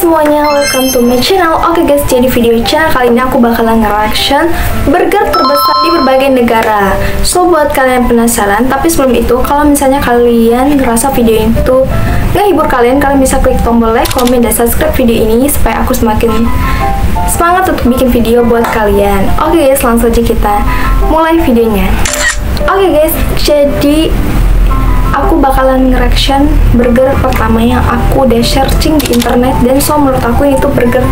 semuanya, welcome to my channel. Oke guys, jadi video channel kali ini aku bakalan nge-reaction burger terbesar di berbagai negara. So buat kalian penasaran, tapi sebelum itu, kalau misalnya kalian ngerasa video itu ngehibur kalian bisa klik tombol like, komen, dan subscribe video ini supaya aku semakin semangat untuk bikin video buat kalian. Oke guys, langsung aja kita mulai videonya. Oke guys, jadi aku bakalan nge-reaction burger pertama yang aku udah searching di internet, dan so menurut aku ini tuh burger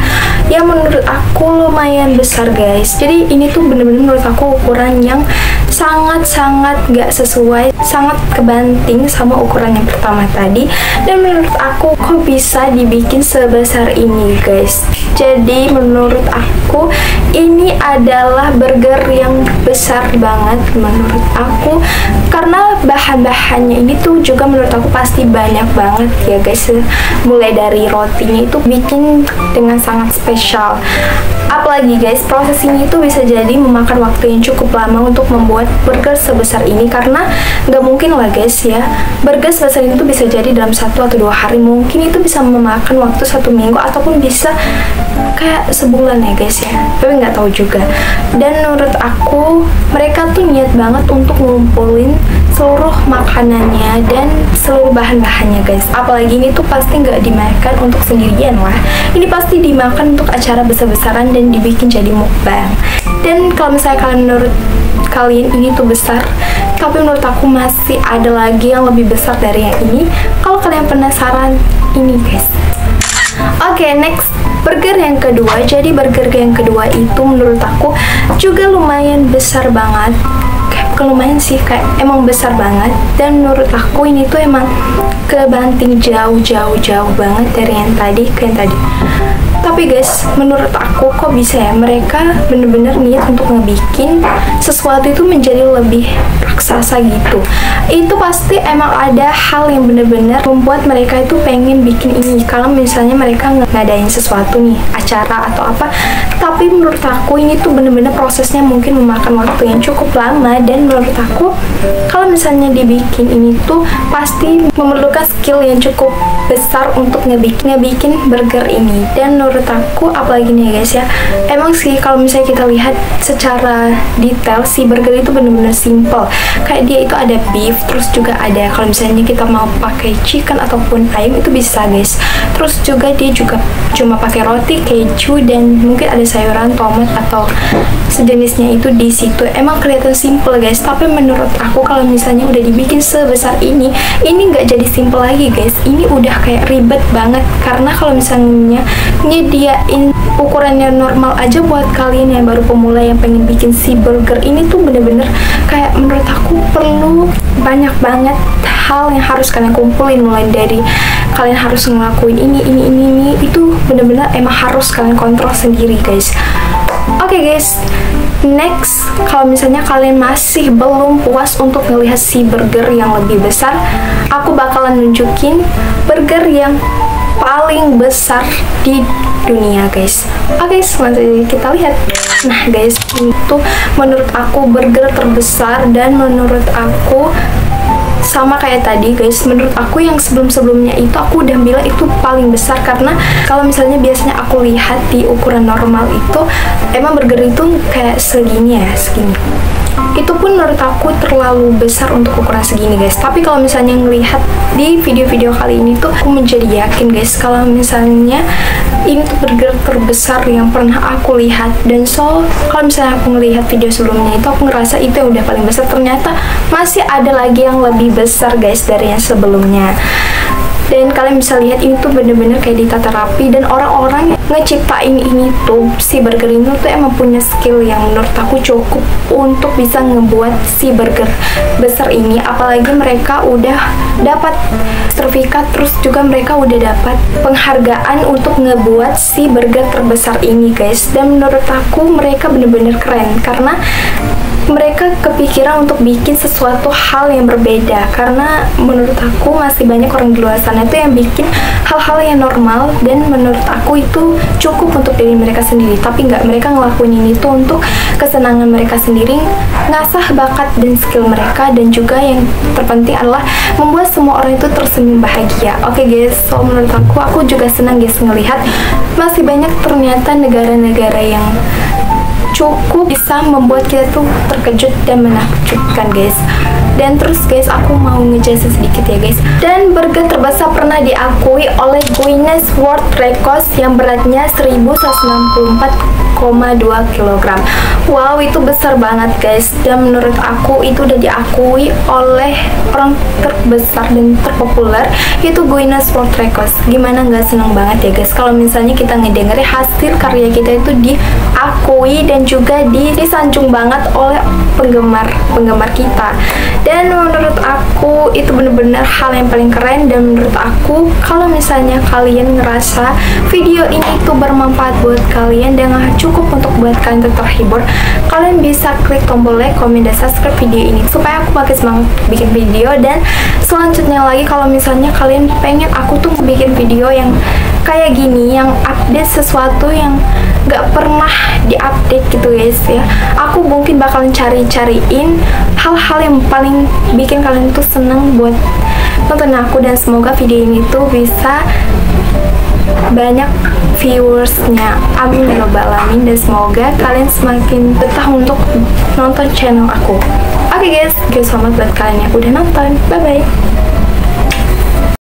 yang menurut aku lumayan besar guys. Jadi ini tuh bener-bener menurut aku ukuran yang sangat-sangat gak sesuai, sangat kebanting sama ukuran yang pertama tadi. Dan menurut aku kok bisa dibikin sebesar ini guys. Jadi menurut aku ini adalah burger yang besar banget menurut aku, karena bahan-bahannya ini tuh juga menurut aku pasti banyak banget ya guys. Mulai dari rotinya itu bikin dengan sangat spesial. Apalagi guys, proses ini tuh bisa jadi memakan waktu yang cukup lama untuk membuat burger sebesar ini, karena nggak mungkin lah guys ya, burger sebesar ini tuh bisa jadi dalam 1 atau 2 hari. Mungkin itu bisa memakan waktu 1 minggu ataupun bisa kayak sebulan ya guys ya, tapi nggak tahu juga. Dan menurut aku mereka tuh niat banget untuk ngumpulin seluruh makanannya dan seluruh bahan-bahannya guys. Apalagi ini tuh pasti nggak dimakan untuk sendirian lah, ini pasti dimakan untuk acara besar-besaran dan dibikin jadi mukbang. Dan kalau misalnya kalian menurut kalian ini tuh besar, tapi menurut aku masih ada lagi yang lebih besar dari yang ini. Kalau kalian penasaran, ini guys. Oke, next burger yang kedua. Jadi burger yang kedua itu menurut aku juga lumayan besar banget. Bukan lumayan sih, kayak emang besar banget. Dan menurut aku ini tuh emang kebanting jauh banget dari yang tadi ke yang tadi. Tapi guys, menurut aku kok bisa ya mereka bener-bener niat untuk ngebikin sesuatu itu menjadi lebih raksasa gitu. Itu pasti emang ada hal yang bener-bener membuat mereka itu pengen bikin ini. Kalau misalnya mereka ngadain sesuatu nih, acara atau apa, tapi menurut aku ini tuh bener-bener prosesnya mungkin memakan waktu yang cukup lama. Dan menurut aku kalau misalnya dibikin ini tuh pasti memerlukan skill yang cukup besar untuk ngebikin burger ini. Dan menurut aku apalagi nih guys ya, emang sih kalau misalnya kita lihat secara detail, si burger itu bener-bener simple. Kayak dia itu ada beef, terus juga ada kalau misalnya kita mau pakai chicken ataupun ayam itu bisa guys. Terus juga dia juga cuma pakai roti, keju, dan mungkin ada sayuran, tomat atau sejenisnya itu di situ. Emang kelihatan simple guys, tapi menurut aku kalau misalnya udah dibikin sebesar ini nggak jadi simple lagi guys. Ini udah kayak ribet banget, karena kalau misalnya nyediain ukurannya normal aja buat kalian yang baru pemula yang pengen bikin si burger ini tuh bener-bener kayak menurut aku perlu banyak banget hal yang harus kalian kumpulin. Mulai dari kalian harus ngelakuin ini itu bener-bener emang harus kalian kontrol sendiri guys. Oke guys, next, kalau misalnya kalian masih belum puas untuk ngelihat si burger yang lebih besar, aku bakalan nunjukin burger yang paling besar di dunia guys. Oke, selanjutnya kita lihat. Nah guys, itu menurut aku burger terbesar, dan menurut aku sama kayak tadi guys, menurut aku yang sebelum-sebelumnya itu aku udah bilang itu paling besar, karena kalau misalnya biasanya aku lihat di ukuran normal itu emang burger itu kayak segini ya, segini. Itu pun menurut aku terlalu besar untuk ukuran segini guys. Tapi kalau misalnya ngelihat di video-video kali ini tuh aku menjadi yakin guys kalau misalnya ini tuh burger terbesar yang pernah aku lihat. Dan so kalau misalnya aku ngelihat video sebelumnya itu aku ngerasa itu yang udah paling besar, ternyata masih ada lagi yang lebih besar guys dari yang sebelumnya. Dan kalian bisa lihat ini tuh bener-bener kayak ditata rapi, dan orang-orang ngeciptain ini tuh si burger ini tuh emang punya skill yang menurut aku cukup untuk bisa ngebuat si burger besar ini. Apalagi mereka udah dapat sertifikat, terus juga mereka udah dapat penghargaan untuk ngebuat si burger terbesar ini guys. Dan menurut aku mereka bener-bener keren, karena mereka kepikiran untuk bikin sesuatu hal yang berbeda, karena menurut aku masih banyak orang di luar sana itu yang bikin hal-hal yang normal dan menurut aku itu cukup untuk diri mereka sendiri, tapi nggak mereka ngelakuin ini tuh untuk kesenangan mereka sendiri, ngasah bakat dan skill mereka, dan juga yang terpenting adalah membuat semua orang itu tersenyum bahagia. Oke guys, so menurut aku juga senang guys ngelihat masih banyak ternyata negara-negara yang cukup bisa membuat kita tuh terkejut dan menakjubkan guys. Dan terus guys, aku mau ngejelasin sedikit ya guys. Dan burger terbesar pernah diakui oleh Guinness World Records yang beratnya 1164,2 kg. Wow, itu besar banget guys. Dan menurut aku itu udah diakui oleh orang terbesar dan terpopuler, yaitu Guinness World Records. Gimana nggak seneng banget ya guys kalau misalnya kita ngedengerin hasil karya kita itu diakui dan juga disanjung banget oleh penggemar kita. Dan menurut aku itu bener-bener hal yang paling keren. Dan menurut aku kalau misalnya kalian ngerasa video ini tuh bermanfaat buat kalian dan cukup untuk buat kalian terhibur, kalian bisa klik tombol like, komen, dan subscribe video ini supaya aku makin semangat bikin video. Dan selanjutnya lagi, kalau misalnya kalian pengen aku tuh bikin video yang kayak gini, yang update sesuatu yang gak pernah diupdate gitu guys ya, aku mungkin bakalan cariin hal-hal yang paling bikin kalian tuh seneng buat nonton aku. Dan semoga video ini tuh bisa banyak viewersnya, amin ya robbal alamin. Dan semoga kalian semakin betah untuk nonton channel aku. Oke guys, thank you so much buat kalian yang udah nonton. Bye bye.